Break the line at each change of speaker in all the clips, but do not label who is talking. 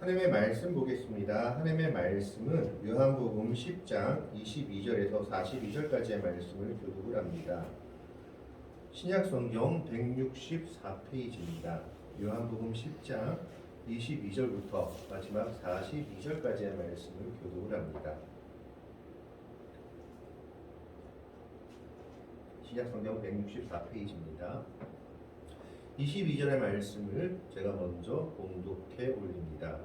하나님의 말씀 보겠습니다. 하나님의 말씀은 요한복음 10장 22절에서 42절까지의 말씀을 교독을 합니다. 신약성경 164페이지입니다. 요한복음 10장 22절부터 마지막 42절까지의 말씀을 교독을 합니다. 신약성경 164페이지입니다. 22절의 말씀을 제가 먼저 봉독해 올립니다.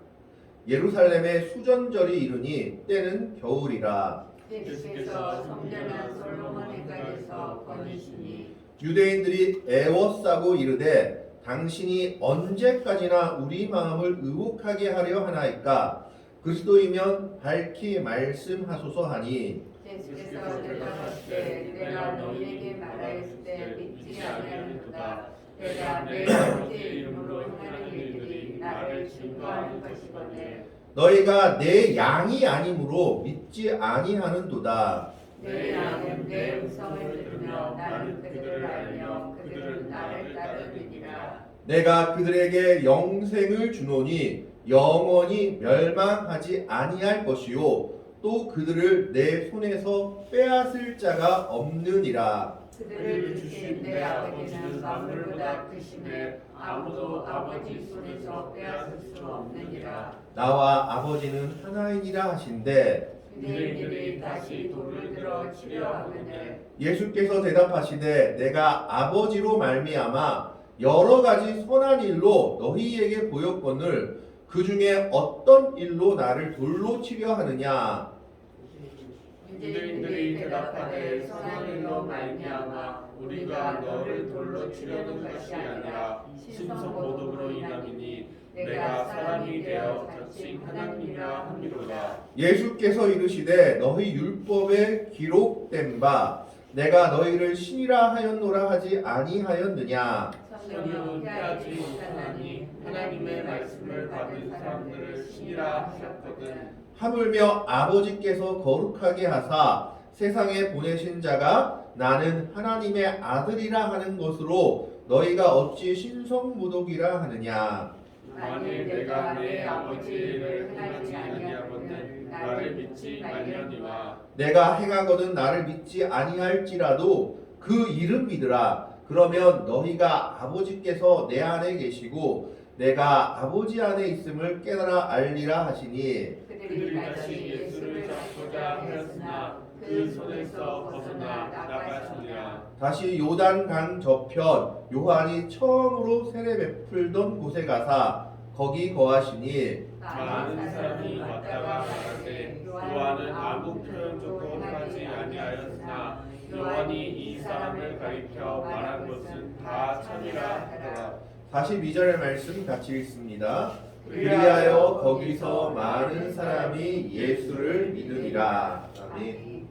예루살렘에 수전절이 이르니 때는 겨울이라.
예수께서 성전한 솔로몬의 관에서 거니시니
유대인들이 애워싸고 이르되 당신이 언제까지나 우리 마음을 의혹하게 하려 하나이까? 그리스도이면 밝히 말씀하소서 하니.
예수께서 대답하시되 내가 너희에게 말하였을 때 믿지 아니하는도다. 내가 내 아버지의 이름으로 행하는 일들이 나를 증거하는 것이거늘
너희가 내 양이 아니므로 믿지 아니하는도다.
내 양은 내 음성을 들으며 나는 그들을 알며 그들은 나를 따르느니라.
내가 그들에게 영생을 주노니 영원히 멸망하지 아니할 것이요 또 그들을 내 손에서 빼앗을 자가 없느니라.
그들을 주신 내 아버지는 만물보다 크심에 아무도 아버지 손에서 빼앗을 수 없느니라.
나와 아버지는 하나이니라 하신대.
유대인들이 다시 돌을 들어 치려 하거늘
예수께서 대답하시되 내가 아버지로 말미암아 여러 가지 선한 일로 너희에게 보였거늘 그 중에 어떤 일로 나를 돌로 치려 하느냐.
유대인들이 대답하되 선한 일로 말미암아 우리가 너를 돌로 치려는 것이 아니라 신성모독으로 인함이니 내가 사람이 되어 같이 하나님이라 함이로다.
예수께서 이르시되 너희 율법에 기록된 바 내가 너희를 신이라 하였노라 하지 아니하였느냐.
성경은 피하지 못하나니 하나님의 말씀을 받은 사람들을 신이라 하셨거든.
하물며 아버지께서 거룩하게 하사 세상에 보내신 자가 나는 하나님의 아들이라 하는 것으로 너희가 어찌 신성모독이라 하느냐.
만일 내가 내 아버지의 일을 행하지 아니하거든 나를 믿지 말려니와.
내가 행하거든 나를 믿지 아니할지라도 그 이름 믿으라. 그러면 너희가 아버지께서 내 안에 계시고 내가 아버지 안에 있음을 깨달아 알리라 하시니.
그들이 다시 예수를 잡고자 하였으나 그 손에서 벗어나 나가시니라.
다시 요단강 저편 요한이 처음으로 세례 베풀던 곳에 가사 거기 거하시니.
많은 사람이 왔다가 말하되 요한은 아무 표현조도 하지 아니하였으나 요한이 이 사람을 가리켜 말한 것은 다 참이라 하더라.
42절의 말씀 같이 읽습니다. 그리하여 거기서 많은 사람이 예수를 믿으리라. 아멘.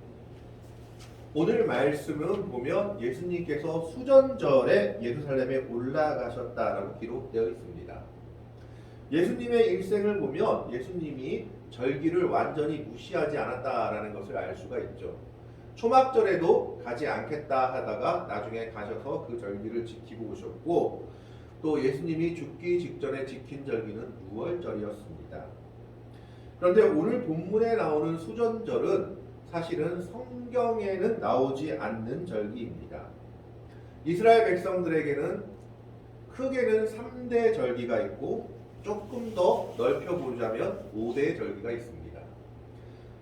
오늘 말씀은 보면 예수님께서 수전절에 예루살렘에 올라가셨다라고 기록되어 있습니다. 예수님의 일생을 보면 예수님이 절기를 완전히 무시하지 않았다라는 것을 알 수가 있죠. 초막절에도 가지 않겠다 하다가 나중에 가셔서 그 절기를 지키고 오셨고, 또 예수님이 죽기 직전에 지킨 절기는 유월절이었습니다. 그런데 오늘 본문에 나오는 수전절은 사실은 성경에는 나오지 않는 절기입니다. 이스라엘 백성들에게는 크게는 3대 절기가 있고 조금 더 넓혀보자면 5대 절기가 있습니다.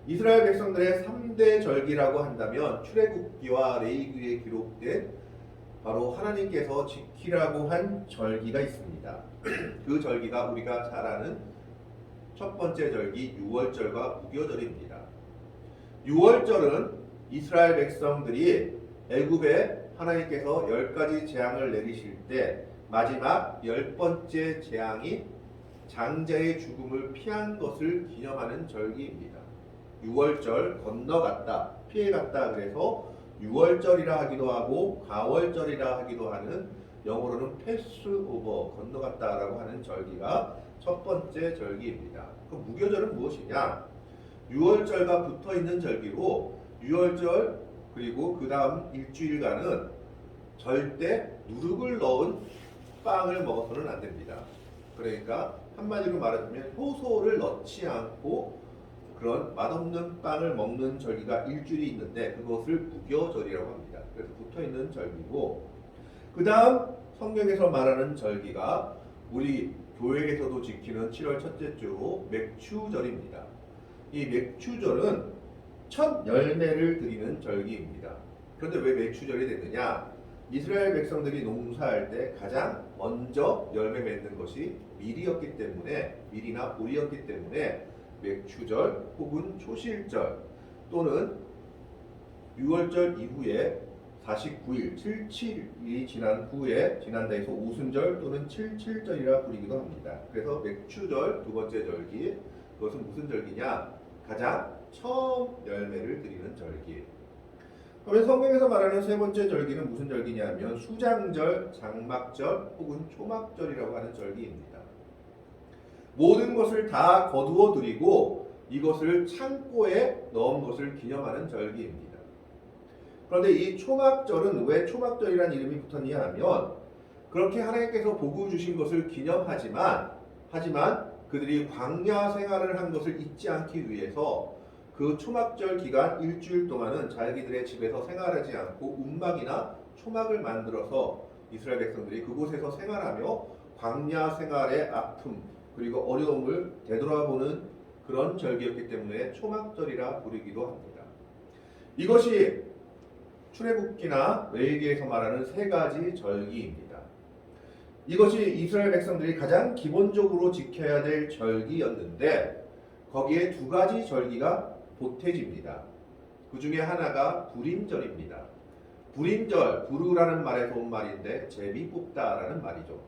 이스라엘 백성들의 3대 절기라고 한다면 출애굽기와 레위기에 기록된 바로 하나님께서 지키라고 한 절기가 있습니다. 그 절기가 우리가 잘 아는 첫 번째 절기 유월절과 무교절입니다. 유월절은 이스라엘 백성들이 애굽에 하나님께서 10가지 재앙을 내리실 때 마지막 10번째 재앙이 장자의 죽음을 피한 것을 기념하는 절기입니다. 유월절 건너갔다, 피해갔다 그래서 유월절이라 하기도 하고 가월절이라 하기도 하는 영어로는 패스오버 건너갔다라고 하는 절기가 첫 번째 절기입니다. 그 무교절은 무엇이냐? 유월절과 붙어 있는 절기로 유월절 그리고 그 다음 일주일간은 절대 누룩을 넣은 빵을 먹어서는 안 됩니다. 그러니까 한마디로 말하자면 효소를 넣지 않고 그런 맛없는 빵을 먹는 절기가 일주일이 있는데 그것을 무교절이라고 합니다. 그래서 붙어있는 절기고, 그 다음 성경에서 말하는 절기가 우리 교회에서도 지키는 7월 첫째 주로 맥추절입니다. 이 맥추절은 첫 열매를 드리는 절기입니다. 그런데 왜 맥추절이 됐느냐? 이스라엘 백성들이 농사할 때 가장 먼저 열매 맺는 것이 밀이었기 때문에, 밀이나 보리였기 때문에 맥추절 혹은 초실절 또는 6월절 이후에 49일, 77일이 지난 후에 지난다 해서 오순절 또는 77절이라 부르기도 합니다. 그래서 맥추절 두 번째 절기, 그것은 무슨 절기냐? 가장 처음 열매를 드리는 절기. 그러면 성경에서 말하는 세 번째 절기는 무슨 절기냐면 수장절, 장막절 혹은 초막절이라고 하는 절기입니다. 모든 것을 다 거두어 드리고 이것을 창고에 넣은 것을 기념하는 절기입니다. 그런데 이 초막절은 왜 초막절이라는 이름이 붙었냐 하면 그렇게 하나님께서 복을 주신 것을 기념하지만 그들이 광야 생활을 한 것을 잊지 않기 위해서 그 초막절 기간 일주일 동안은 자기들의 집에서 생활하지 않고 움막이나 초막을 만들어서 이스라엘 백성들이 그곳에서 생활하며 광야 생활의 아픔 그리고 어려움을 되돌아보는 그런 절기였기 때문에 초막절이라 부르기도 합니다. 이것이 출애굽기나 레위기에서 말하는 세 가지 절기입니다. 이것이 이스라엘 백성들이 가장 기본적으로 지켜야 될 절기였는데 거기에 두 가지 절기가 보태집니다. 그 중에 하나가 불임절입니다. 불임절, 부르라는 말에서 온 말인데 제비 뽑다라는 말이죠.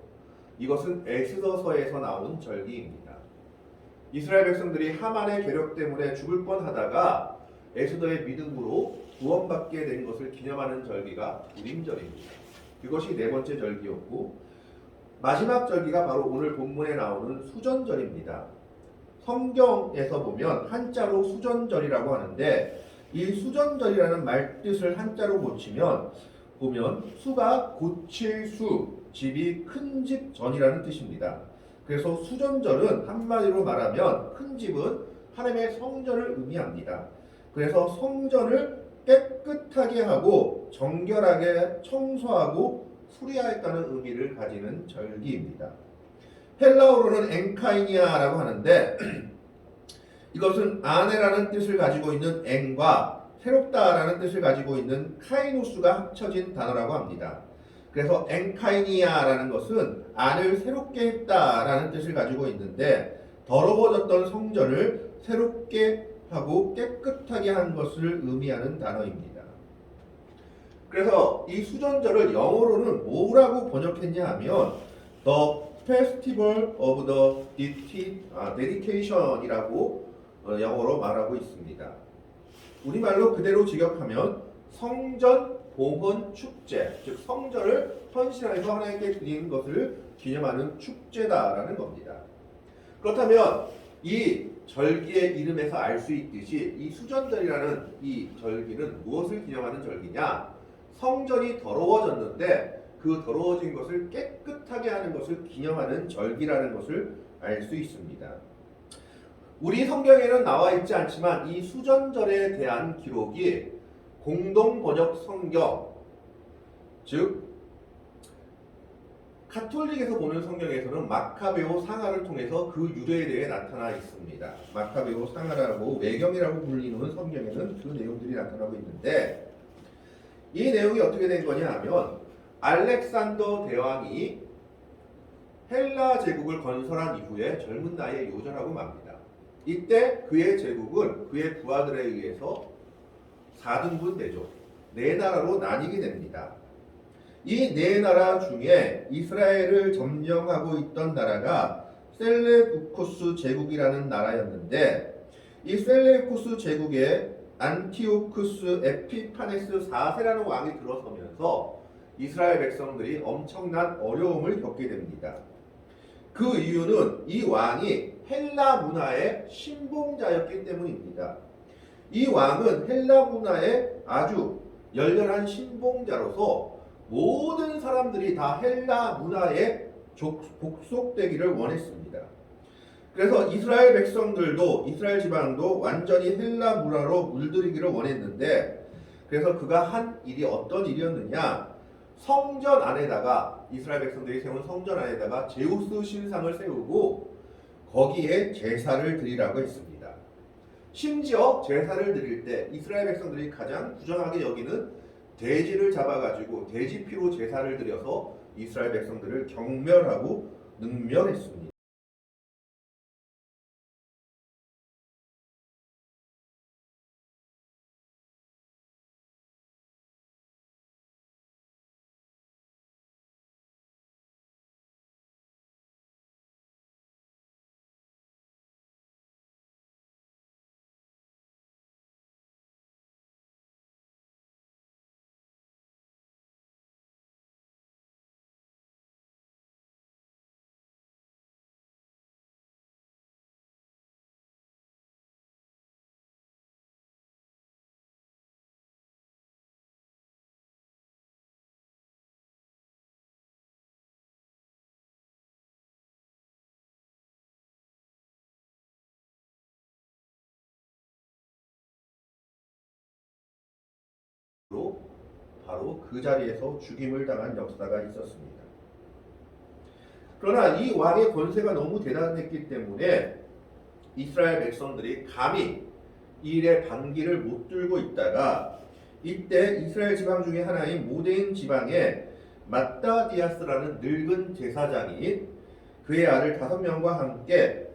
이것은 에스더서에서 나온 절기입니다. 이스라엘 백성들이 하만의 괴력 때문에 죽을 뻔하다가 에스더의 믿음으로 구원받게 된 것을 기념하는 절기가 불임절입니다. 이것이 네 번째 절기였고 마지막 절기가 바로 오늘 본문에 나오는 수전절입니다. 성경에서 보면 한자로 수전절이라고 하는데 이 수전절이라는 말뜻을 한자로 고치면 보면 수가 고칠 수, 집이 큰 집 전이라는 뜻입니다. 그래서 수전절은 한마디로 말하면 큰 집은 하나님의 성전을 의미합니다. 그래서 성전을 깨끗하게 하고 정결하게 청소하고 수리하였다는 의미를 가지는 절기입니다. 헬라어로는 엔카이니아라고 하는데 이것은 아내라는 뜻을 가지고 있는 엔과 새롭다라는 뜻을 가지고 있는 카이노스가 합쳐진 단어라고 합니다. 그래서 엔카이니아라는 것은 안을 새롭게 했다라는 뜻을 가지고 있는데 더러워졌던 성전을 새롭게 하고 깨끗하게 한 것을 의미하는 단어입니다. 그래서 이 수전절을 영어로는 뭐라고 번역했냐 하면 The Festival of the Dedication이라고 영어로 말하고 있습니다. 우리말로 그대로 직역하면 성전 봉헌 축제, 즉 성전을 헌신해서 하나님께 드리는 것을 기념하는 축제다라는 겁니다. 그렇다면 이 절기의 이름에서 알 수 있듯이 이 수전절이라는 이 절기는 무엇을 기념하는 절기냐? 성전이 더러워졌는데 그 더러워진 것을 깨끗하게 하는 것을 기념하는 절기라는 것을 알 수 있습니다. 우리 성경에는 나와 있지 않지만 이 수전절에 대한 기록이 공동 번역 성경, 즉 가톨릭에서 보는 성경에서는 마카베오 상하를 통해서 그 유래에 대해 나타나 있습니다. 마카베오 상하라고 외경이라고 불리는 성경에는 그 내용들이 나타나고 있는데 이 내용이 어떻게 된 거냐 하면 알렉산더 대왕이 헬라 제국을 건설한 이후에 젊은 나이에 요절하고 맙니다. 이때 그의 제국은 그의 부하들에 의해서 4등분 되죠. 네 나라로 나뉘게 됩니다. 이 네 나라 중에 이스라엘을 점령하고 있던 나라가 셀레우쿠스 제국이라는 나라였는데 이 셀레우쿠스 제국에 안티오쿠스 에피파네스 4세라는 왕이 들어서면서 이스라엘 백성들이 엄청난 어려움을 겪게 됩니다. 그 이유는 이 왕이 헬라 문화의 신봉자였기 때문입니다. 이 왕은 헬라 문화의 아주 열렬한 신봉자로서 모든 사람들이 다 헬라 문화에 복속되기를 원했습니다. 그래서 이스라엘 백성들도 이스라엘 지방도 완전히 헬라 문화로 물들이기를 원했는데 그래서 그가 한 일이 어떤 일이었느냐? 성전 안에다가 이스라엘 백성들이 세운 성전 안에다가 제우스 신상을 세우고 거기에 제사를 드리라고 했습니다. 심지어 제사를 드릴 때 이스라엘 백성들이 가장 부정하게 여기는 돼지를 잡아가지고 돼지 피로 제사를 드려서 이스라엘 백성들을 경멸하고 능멸했습니다. 바로 그 자리에서 죽임을 당한 역사가 있었습니다. 그러나 이 왕의 권세가 너무 대단했기 때문에 이스라엘 백성들이 감히 이 일에 반기를 못 들고 있다가 이때 이스라엘 지방 중에 하나인 모데인 지방의 마따디아스라는 늙은 제사장이 그의 아들 5명과 함께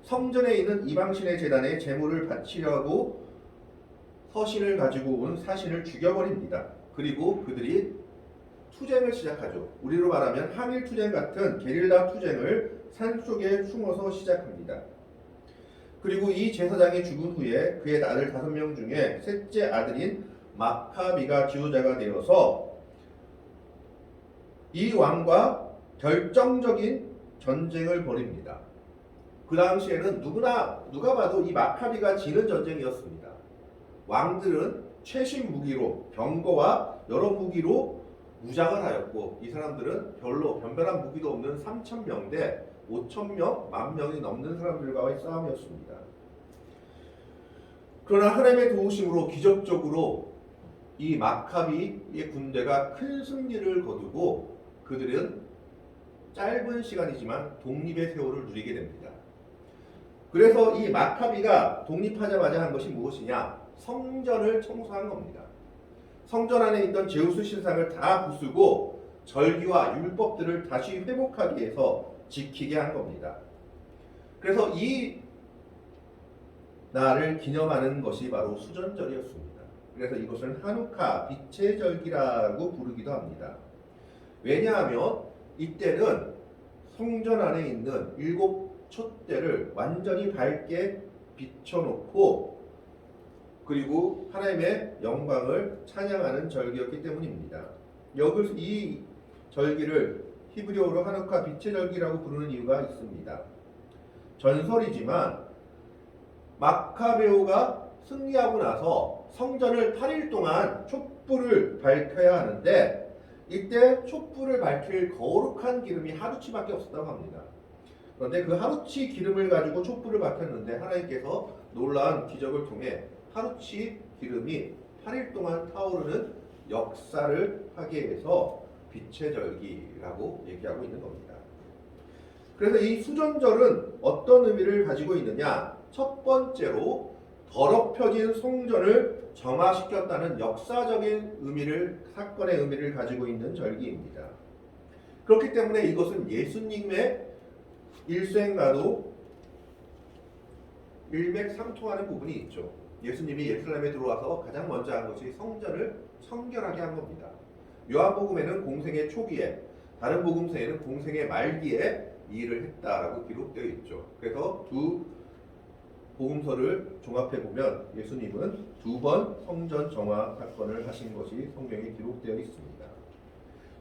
성전에 있는 이방신의 제단에 제물을 바치려고 서신을 가지고 온 사신을 죽여버립니다. 그리고 그들이 투쟁을 시작하죠. 우리로 말하면 항일 투쟁 같은 게릴라 투쟁을 산속에 숨어서 시작합니다. 그리고 이 제사장이 죽은 후에 그의 아들 5명 중에 셋째 아들인 마카비가 지도자가 되어서 이 왕과 결정적인 전쟁을 벌입니다. 그 당시에는 누가 봐도 이 마카비가 지는 전쟁이었습니다. 왕들은 최신 무기로 병거와 여러 무기로 무장을 하였고 이 사람들은 별로 변변한 무기도 없는 3,000명 대 5,000명, 10,000명이 넘는 사람들과의 싸움이었습니다. 그러나 하나님의 도우심으로 기적적으로 이 마카비의 군대가 큰 승리를 거두고 그들은 짧은 시간이지만 독립의 세월을 누리게 됩니다. 그래서 이 마카비가 독립하자마자 한 것이 무엇이냐? 성전을 청소한 겁니다. 성전 안에 있던 제우스 신상을 다 부수고 절기와 율법들을 다시 회복하기 위해서 지키게 한 겁니다. 그래서 이 날을 기념하는 것이 바로 수전절이었습니다. 그래서 이것은 하누카, 빛의 절기라고 부르기도 합니다. 왜냐하면 이때는 성전 안에 있는 7 촛대를 완전히 밝게 비춰놓고 그리고 하나님의 영광을 찬양하는 절기였기 때문입니다. 여기서 이 절기를 히브리어로 하누카 빛의 절기라고 부르는 이유가 있습니다. 전설이지만 마카베오가 승리하고 나서 성전을 8일 동안 촛불을 밝혀야 하는데 이때 촛불을 밝힐 거룩한 기름이 하루치밖에 없었다고 합니다. 그런데 그 하루치 기름을 가지고 촛불을 밝혔는데 하나님께서 놀라운 기적을 통해 하루치 기름이 8일 동안 타오르는 역사를 하게 해서 빛의 절기라고 얘기하고 있는 겁니다. 그래서 이 수전절은 어떤 의미를 가지고 있느냐? 첫 번째로 더럽혀진 성전을 정화시켰다는 역사적인 사건의 의미를 가지고 있는 절기입니다. 그렇기 때문에 이것은 예수님의 일생과도 일맥상통하는 부분이 있죠. 예수님이 예루살렘에 들어와서 가장 먼저 한 것이 성전을 청결하게 한 겁니다. 요한복음에는 공생의 초기에, 다른 복음서에는 공생의 말기에 이 일을 했다라고 기록되어 있죠. 그래서 두 복음서를 종합해 보면 예수님은 2번 성전 정화 사건을 하신 것이 성경에 기록되어 있습니다.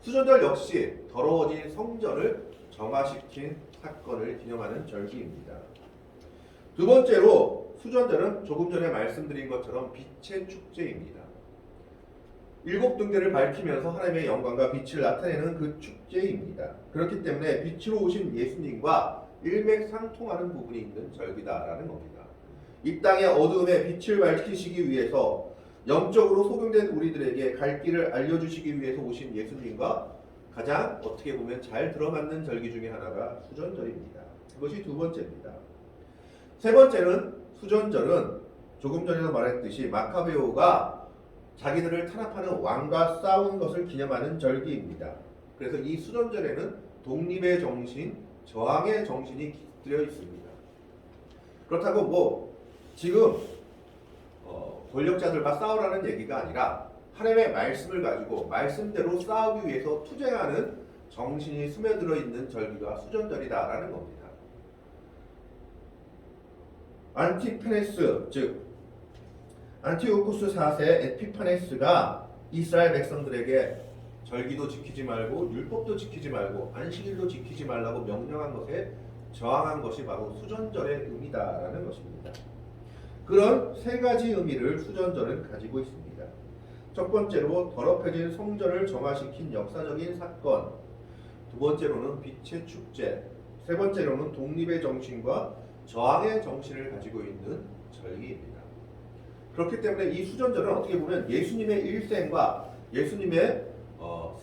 수전절 역시 더러워진 성전을 정화시킨 사건을 기념하는 절기입니다. 두 번째로 수전절은 조금 전에 말씀드린 것처럼 빛의 축제입니다. 7등대를 밝히면서 하나님의 영광과 빛을 나타내는 그 축제입니다. 그렇기 때문에 빛으로 오신 예수님과 일맥상통하는 부분이 있는 절기다라는 겁니다. 이 땅의 어두움에 빛을 밝히시기 위해서 영적으로 소경된 우리들에게 갈 길을 알려주시기 위해서 오신 예수님과 가장 어떻게 보면 잘 들어맞는 절기 중에 하나가 수전절입니다. 그것이 두 번째입니다. 세 번째는 수전절은 조금 전에도 말했듯이 마카베오가 자기들을 탄압하는 왕과 싸운 것을 기념하는 절기입니다. 그래서 이 수전절에는 독립의 정신, 저항의 정신이 깃들여 있습니다. 그렇다고 뭐 지금 권력자들과 싸우라는 얘기가 아니라 하나님의 말씀을 가지고 말씀대로 싸우기 위해서 투쟁하는 정신이 스며들어 있는 절기가 수전절이다라는 겁니다. 안티페네스 즉 안티오쿠스 4세 에피파네스가 이스라엘 백성들에게 절기도 지키지 말고 율법도 지키지 말고 안식일도 지키지 말라고 명령한 것에 저항한 것이 바로 수전절의 의미다라는 것입니다. 그런 세 가지 의미를 수전절은 가지고 있습니다. 첫 번째로 더럽혀진 성전을 정화시킨 역사적인 사건, 두 번째로는 빛의 축제, 세 번째로는 독립의 정신과 저항의 정신을 가지고 있는 절기입니다. 그렇기 때문에 이 수전절은 어떻게 보면 예수님의 일생과 예수님의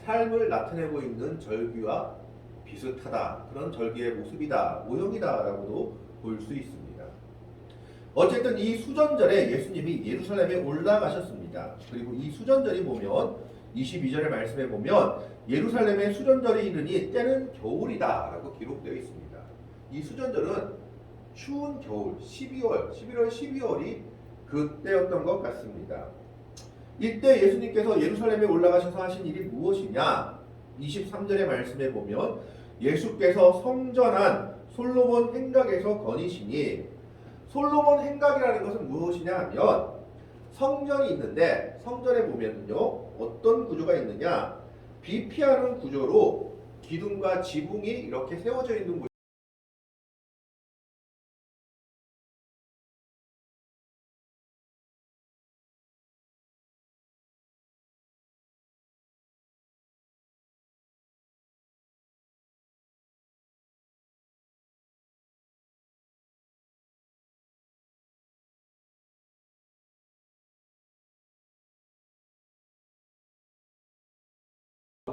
삶을 나타내고 있는 절기와 비슷하다. 그런 절기의 모습이다, 모형이다라고도 볼 수 있습니다. 어쨌든 이 수전절에 예수님이 예루살렘에 올라가셨습니다. 그리고 이 수전절이 보면 22절의 말씀에 보면 예루살렘의 수전절이 이르니 때는 겨울이다라고 기록되어 있습니다. 이 수전절은 추운 겨울 11월 12월이 그때였던 것 같습니다. 이때 예수님께서 예루살렘에 올라가셔서 하신 일이 무엇이냐? 23절의 말씀에 보면 예수께서 성전한 솔로몬 행각에서 거니시니, 솔로몬 행각이라는 것은 무엇이냐 하면 성전이 있는데 성전에 보면요 어떤 구조가 있느냐, 비피하는 구조로 기둥과 지붕이 이렇게 세워져 있는 곳.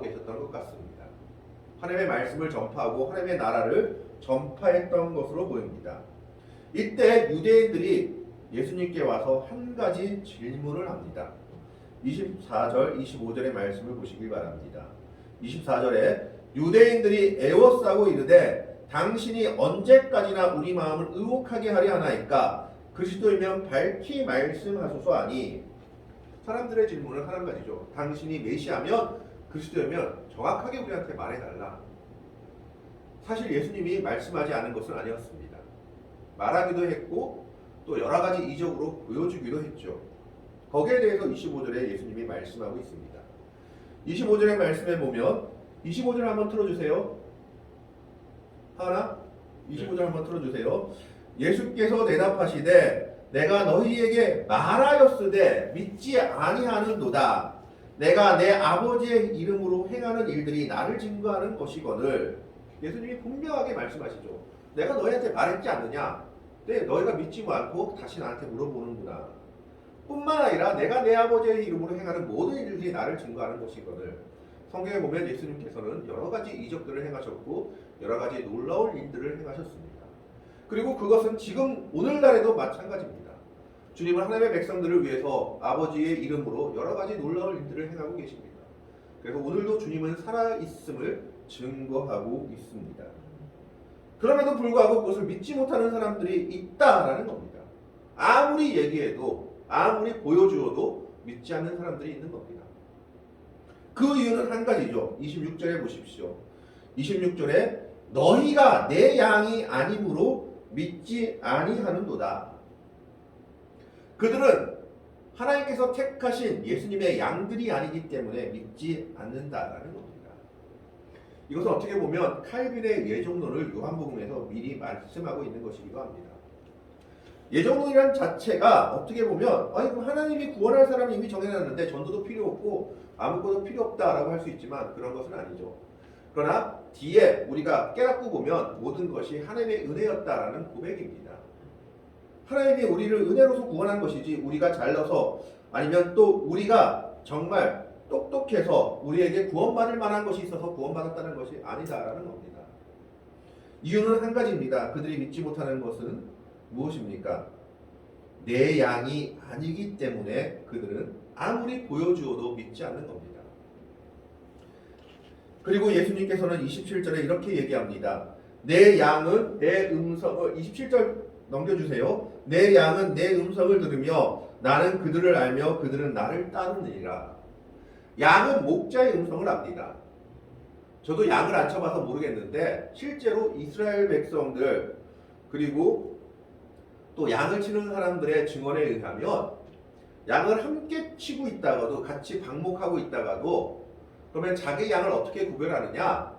계셨던 것 같습니다. 하나님의 말씀을 전파하고 하나님의 나라를 전파했던 것으로 보입니다. 이때 유대인들이 예수님께 와서 한 가지 질문을 합니다. 24절, 25절의 말씀을 보시기 바랍니다. 24절에 유대인들이 애워싸고 이르되 당신이 언제까지나 우리 마음을 의혹하게 하려 하나이까? 그리스도이면 밝히 말씀하소서 하니, 사람들의 질문은 한 가지죠. 당신이 메시아면 그리스도면 정확하게 우리한테 말해달라. 사실 예수님이 말씀하지 않은 것은 아니었습니다. 말하기도 했고 또 여러 가지 이적으로 보여주기도 했죠. 거기에 대해서 25절에 예수님이 말씀하고 있습니다. 25절의 말씀에 보면 25절 한번 틀어주세요. 하나? 25절 한번 틀어주세요. 예수께서 대답하시되 내가 너희에게 말하였으되 믿지 아니하는도다. 내가 내 아버지의 이름으로 행하는 일들이 나를 증거하는 것이거늘. 예수님이 분명하게 말씀하시죠. 내가 너희한테 말했지 않느냐? 근데 너희가 믿지 않고 다시 나한테 물어보는구나. 뿐만 아니라 내가 내 아버지의 이름으로 행하는 모든 일들이 나를 증거하는 것이거늘. 성경에 보면 예수님께서는 여러 가지 이적들을 행하셨고 여러 가지 놀라운 일들을 행하셨습니다. 그리고 그것은 지금 오늘날에도 마찬가지입니다. 주님은 하나님의 백성들을 위해서 아버지의 이름으로 여러 가지 놀라운 일들을 행하고 계십니다. 그래서 오늘도 주님은 살아있음을 증거하고 있습니다. 그럼에도 불구하고 그것을 믿지 못하는 사람들이 있다라는 겁니다. 아무리 얘기해도 아무리 보여주어도 믿지 않는 사람들이 있는 겁니다. 그 이유는 한 가지죠. 26절에 보십시오. 26절에 너희가 내 양이 아니므로 믿지 아니하는도다. 그들은 하나님께서 택하신 예수님의 양들이 아니기 때문에 믿지 않는다라는 겁니다. 이것은 어떻게 보면 칼빈의 예정론을 요한복음에서 미리 말씀하고 있는 것이기도 합니다. 예정론이란 자체가 어떻게 보면 그럼 하나님이 구원할 사람이 이미 정해놨는데 전도도 필요 없고 아무것도 필요 없다라고 할 수 있지만 그런 것은 아니죠. 그러나 뒤에 우리가 깨닫고 보면 모든 것이 하나님의 은혜였다라는 고백입니다. 하나님이 우리를 은혜로서 구원한 것이지 우리가 잘나서 아니면 또 우리가 정말 똑똑해서 우리에게 구원받을 만한 것이 있어서 구원받았다는 것이 아니다라는 겁니다. 이유는 한 가지입니다. 그들이 믿지 못하는 것은 무엇입니까? 내 양이 아니기 때문에 그들은 아무리 보여주어도 믿지 않는 겁니다. 그리고 예수님께서는 27절에 이렇게 얘기합니다. 내 양은 내 음성을 27절 넘겨주세요. 내 양은 내 음성을 들으며 나는 그들을 알며 그들은 나를 따르느니라. 양은 목자의 음성을 압니다. 저도 양을 안 쳐봐서 모르겠는데 실제로 이스라엘 백성들 그리고 또 양을 치는 사람들의 증언에 의하면 양을 함께 치고 있다가도 같이 방목하고 있다가도 그러면 자기 양을 어떻게 구별하느냐?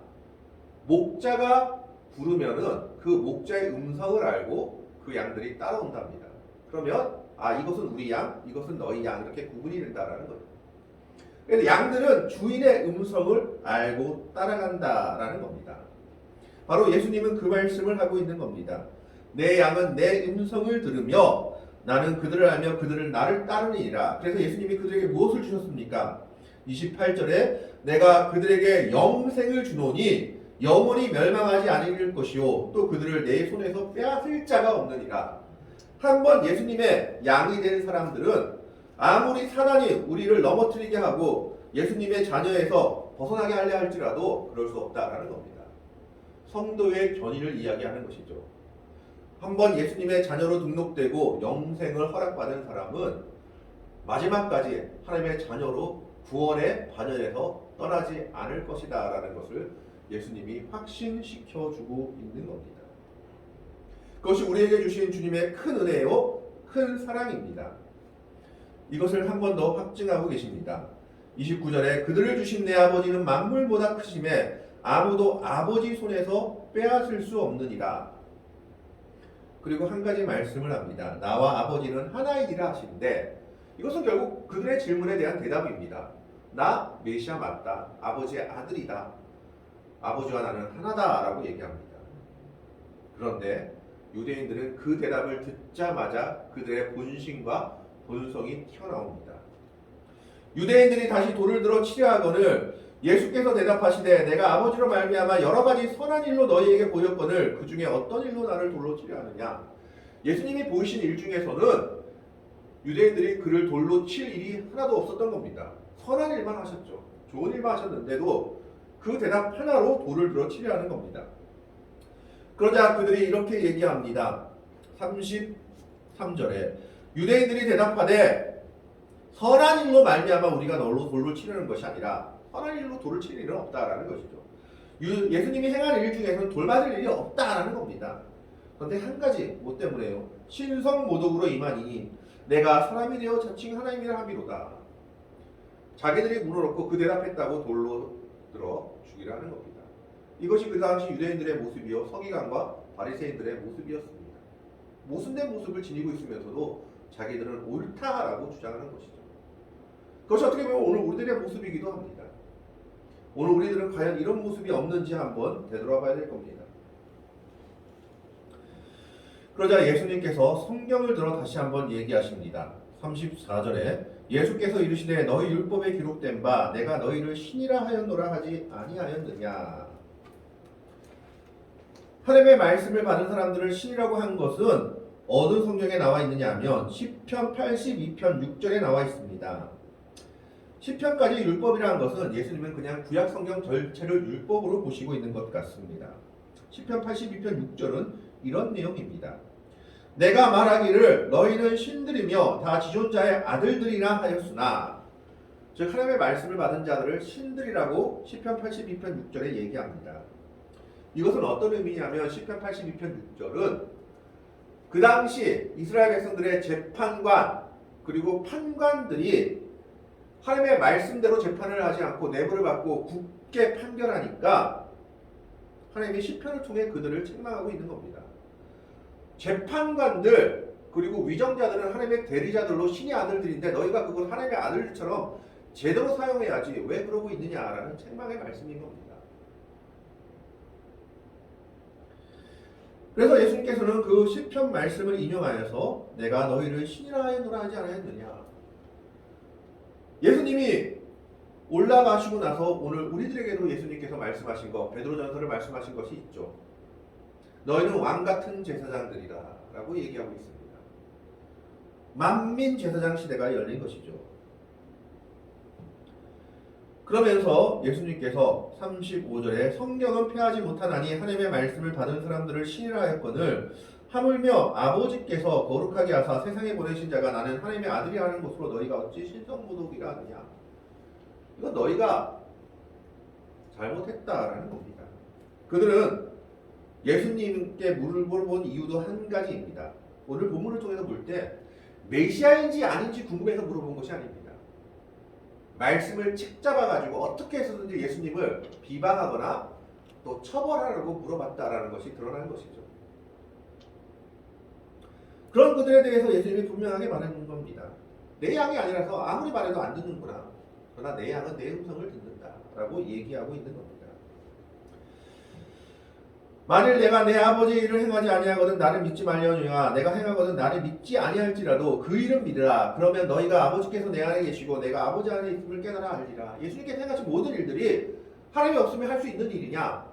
목자가 부르면은 그 목자의 음성을 알고 그 양들이 따라온답니다. 그러면 이것은 우리 양, 이것은 너희 양 이렇게 구분이 된다라는 거죠. 그래서 양들은 주인의 음성을 알고 따라간다라는 겁니다. 바로 예수님은 그 말씀을 하고 있는 겁니다. 내 양은 내 음성을 들으며 나는 그들을 알며 그들은 나를 따르니라. 그래서 예수님이 그들에게 무엇을 주셨습니까? 28절에 내가 그들에게 영생을 주노니 영원히 멸망하지 아니할 것이요 또 그들을 내 손에서 빼앗을 자가 없느니라. 한번 예수님의 양이 된 사람들은 아무리 사단이 우리를 넘어뜨리게 하고 예수님의 자녀에서 벗어나게 하려 할지라도 그럴 수 없다라는 겁니다. 성도의 견인을 이야기하는 것이죠. 한번 예수님의 자녀로 등록되고 영생을 허락받은 사람은 마지막까지 하나님의 자녀로 구원의 반열에서 떠나지 않을 것이다 라는 것을 예수님이 확신시켜주고 있는 겁니다. 그것이 우리에게 주신 주님의 큰 은혜요 큰 사랑입니다. 이것을 한 번 더 확증하고 계십니다. 29절에 그들을 주신 내 아버지는 만물보다 크심에 아무도 아버지 손에서 빼앗을 수 없느니라. 그리고 한 가지 말씀을 합니다. 나와 아버지는 하나이니라 하시는데 이것은 결국 그들의 질문에 대한 대답입니다. 나 메시아 맞다. 아버지의 아들이다. 아버지와 나는 하나다 라고 얘기합니다. 그런데 유대인들은 그 대답을 듣자마자 그들의 본심과 본성이 튀어나옵니다. 유대인들이 다시 돌을 들어 치려 하거늘 예수께서 대답하시되 내가 아버지로 말미암아 여러 가지 선한 일로 너희에게 보였거늘 그 중에 어떤 일로 나를 돌로 치려 하느냐. 예수님이 보이신 일 중에서는 유대인들이 그를 돌로 칠 일이 하나도 없었던 겁니다. 선한 일만 하셨죠. 좋은 일만 하셨는데도 그 대답 하나로 돌을 들어 치려 하는 겁니다. 그러자 그들이 이렇게 얘기합니다. 33절에 유대인들이 대답하되 선한 일로 말미암아 우리가 너로 돌로 치려는 것이 아니라 선한 일로 돌을 칠 일은 없다라는 것이죠. 예수님이 행한 일 중에서는 돌 맞을 일이 없다라는 겁니다. 그런데 한 가지 뭐 때문에요? 신성모독으로 임하니 내가 사람이 되어 자칭 하나님이라 함이로다. 자기들이 물어놓고 그 대답했다고 돌로 들어 죽이려 하는 겁니다. 이것이 그 당시 유대인들의 모습이요 서기관과 바리새인들의 모습이었습니다. 모순된 모습을 지니고 있으면서도 자기들은 옳다라고 주장하는 것이죠. 그것이 어떻게 보면 오늘 우리들의 모습이기도 합니다. 오늘 우리들은 과연 이런 모습이 없는지 한번 되돌아봐야 될 겁니다. 그러자 예수님께서 성경을 들어 다시 한번 얘기하십니다. 34절에 예수께서 이르시되 너희 율법에 기록된 바 내가 너희를 신이라 하였노라 하지 아니하였느냐. 하나님의 말씀을 받은 사람들을 신이라고 한 것은 어느 성경에 나와 있느냐 하면 시편 82편 6절에 나와 있습니다. 시편까지 율법이라는 것은 예수님은 그냥 구약 성경 전체를 율법으로 보시고 있는 것 같습니다. 시편 82편 6절은 이런 내용입니다. 내가 말하기를 너희는 신들이며 다 지존자의 아들들이라 하였으나 즉 하나님의 말씀을 받은 자들을 신들이라고 시편 82편 6절에 얘기합니다. 이것은 어떤 의미냐면 시편 82편 6절은 그 당시 이스라엘 백성들의 재판관 그리고 판관들이 하나님의 말씀대로 재판을 하지 않고 내부를 받고 굳게 판결하니까 하나님이 시편을 통해 그들을 책망하고 있는 겁니다. 재판관들 그리고 위정자들은 하나님의 대리자들로 신의 아들들인데 너희가 그걸 하나님의 아들처럼 제대로 사용해야지 왜 그러고 있느냐라는 책망의 말씀인 겁니다. 그래서 예수님께서는 그 시편 말씀을 인용하여서 내가 너희를 신이라 하노라 하지 않았느냐. 예수님이 올라가시고 나서 오늘 우리들에게도 예수님께서 말씀하신 것, 베드로전서를 말씀하신 것이 있죠. 너희는 왕같은 제사장들이라 라고 얘기하고 있습니다. 만민 제사장 시대가 열린 것이죠. 그러면서 예수님께서 35절에 성경은 폐하지 못하나니 하나님의 말씀을 받은 사람들을 신이라 하였거늘 하물며 아버지께서 거룩하게 하사 세상에 보내신 자가 나는 하나님의 아들이 하는 것으로 너희가 어찌 신성모독이라 하느냐. 이거 너희가 잘못했다라는 겁니다. 그들은 예수님께 물어본 이유도 한 가지입니다. 오늘 본문을 통해서 볼 때 메시아인지 아닌지 궁금해서 물어본 것이 아닙니다. 말씀을 책 잡아가지고 어떻게 해서든지 예수님을 비방하거나 또 처벌하라고 물어봤다라는 것이 드러나는 것이죠. 그런 그들에 대해서 예수님이 분명하게 말하는 겁니다. 내 양이 아니라서 아무리 말해도 안 듣는구나. 그러나 내 양은 내 음성을 듣는다라고 얘기하고 있는 겁니다. 만일 내가 내 아버지의 일을 행하지 아니하거든 나를 믿지 말려니와 내가 행하거든 나를 믿지 아니할지라도 그 일은 믿으라. 그러면 너희가 아버지께서 내 안에 계시고 내가 아버지 안에 있음을 깨달아 알리라. 예수님께서 행하신 모든 일들이 하나님이 없으면 할 수 있는 일이냐?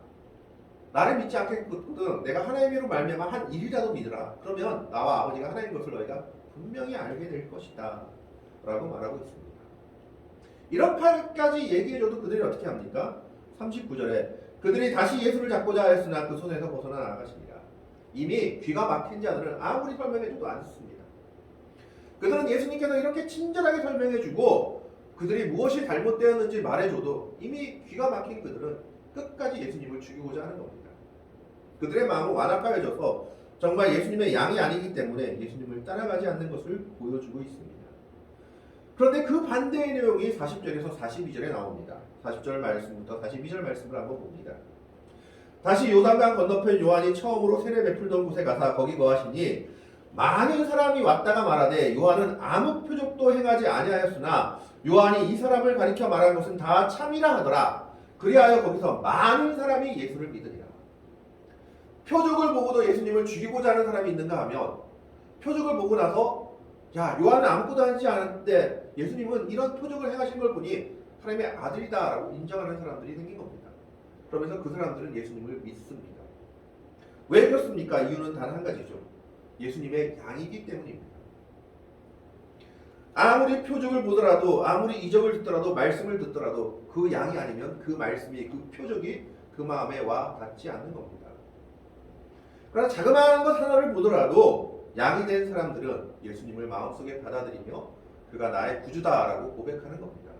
나를 믿지 않겠거든 내가 하나님으로 말미암아 한 일이라도 믿으라. 그러면 나와 아버지가 하나님인 것을 너희가 분명히 알게 될 것이다 라고 말하고 있습니다. 이렇게까지 얘기해줘도 그들이 어떻게 합니까? 39절에 그들이 다시 예수를 잡고자 하였으나 그 손에서 벗어나 나아가십니다. 이미 귀가 막힌 자들은 아무리 설명해줘도 안 듣습니다. 그들은 예수님께서 이렇게 친절하게 설명해주고 그들이 무엇이 잘못되었는지 말해줘도 이미 귀가 막힌 그들은 끝까지 예수님을 죽이고자 하는 겁니다. 그들의 마음은 완악하여져서 정말 예수님의 양이 아니기 때문에 예수님을 따라가지 않는 것을 보여주고 있습니다. 그런데 그 반대의 내용이 40절에서 42절에 나옵니다. 40절 말씀부터 42절 말씀을 한번 봅니다. 다시 요단강 건너편 요한이 처음으로 세례 베풀던 곳에 가서 거기 거하시니 많은 사람이 왔다가 말하되 요한은 아무 표적도 행하지 아니하였으나 요한이 이 사람을 가리켜 말한 것은 다 참이라 하더라. 그리하여 거기서 많은 사람이 예수를 믿으리라. 표적을 보고도 예수님을 죽이고자 하는 사람이 있는가 하면 표적을 보고 나서 야 요한은 아무것도 하지 않았는데 예수님은 이런 표적을 행하신 걸 보니 하나님의 아들이다라고 인정하는 사람들이 생긴 겁니다. 그러면서 그 사람들은 예수님을 믿습니다. 왜 그렇습니까? 이유는 단 한 가지죠. 예수님의 양이기 때문입니다. 아무리 표적을 보더라도 아무리 이적을 듣더라도 말씀을 듣더라도 그 양이 아니면 그 말씀이 그 표적이 그 마음에 와 닿지 않는 겁니다. 그러나 자그마한 것 하나를 보더라도 양이 된 사람들은 예수님을 마음속에 받아들이며 그가 나의 구주다라고 고백하는 겁니다.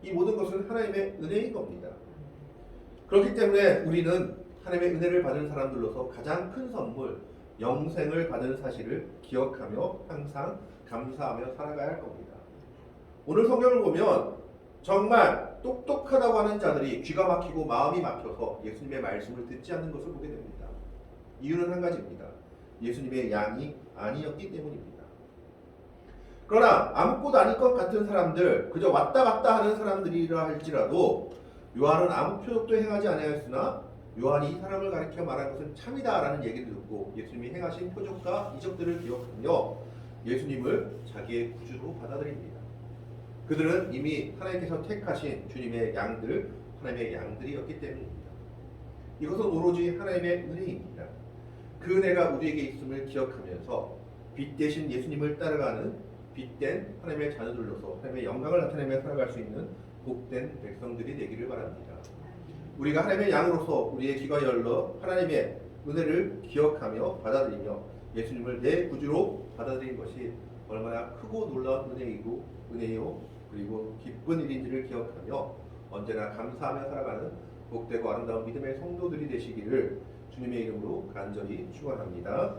이 모든 것은 하나님의 은혜인 겁니다. 그렇기 때문에 우리는 하나님의 은혜를 받은 사람들로서 가장 큰 선물, 영생을 받은 사실을 기억하며 항상 감사하며 살아가야 할 겁니다. 오늘 성경을 보면 정말 똑똑하다고 하는 자들이 귀가 막히고 마음이 막혀서 예수님의 말씀을 듣지 않는 것을 보게 됩니다. 이유는 한 가지입니다. 예수님의 양이 아니었기 때문입니다. 그러나 아무것도 아닐 것 같은 사람들, 그저 왔다 갔다 하는 사람들이라 할지라도 요한은 아무 표적도 행하지 아니하였으나 요한이 이 사람을 가리켜 말한 것은 참이다라는 얘기를 듣고 예수님이 행하신 표적과 이적들을 기억하며 예수님을 자기의 구주로 받아들입니다. 그들은 이미 하나님께서 택하신 주님의 양들, 하나님의 양들이었기 때문입니다. 이것은 오로지 하나님의 은혜입니다. 그 은혜가 우리에게 있음을 기억하면서 빛 대신 예수님을 따라가는 빛된 하나님의 자녀들로서 하나님의 영광을 나타내며 살아갈 수 있는 복된 백성들이 되기를 바랍니다. 우리가 하나님의 양으로서 우리의 귀가 열려 하나님의 은혜를 기억하며 받아들이며 예수님을 내 구주로 받아들인 것이 얼마나 크고 놀라운 은혜요 그리고 기쁜 일인지를 기억하며 언제나 감사하며 살아가는 복되고 아름다운 믿음의 성도들이 되시기를 주님의 이름으로 간절히 축원합니다.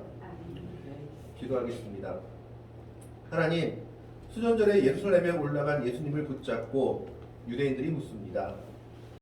기도하겠습니다. 하나님, 수전절에 예루살렘에 올라간 예수님을 붙잡고 유대인들이 묻습니다.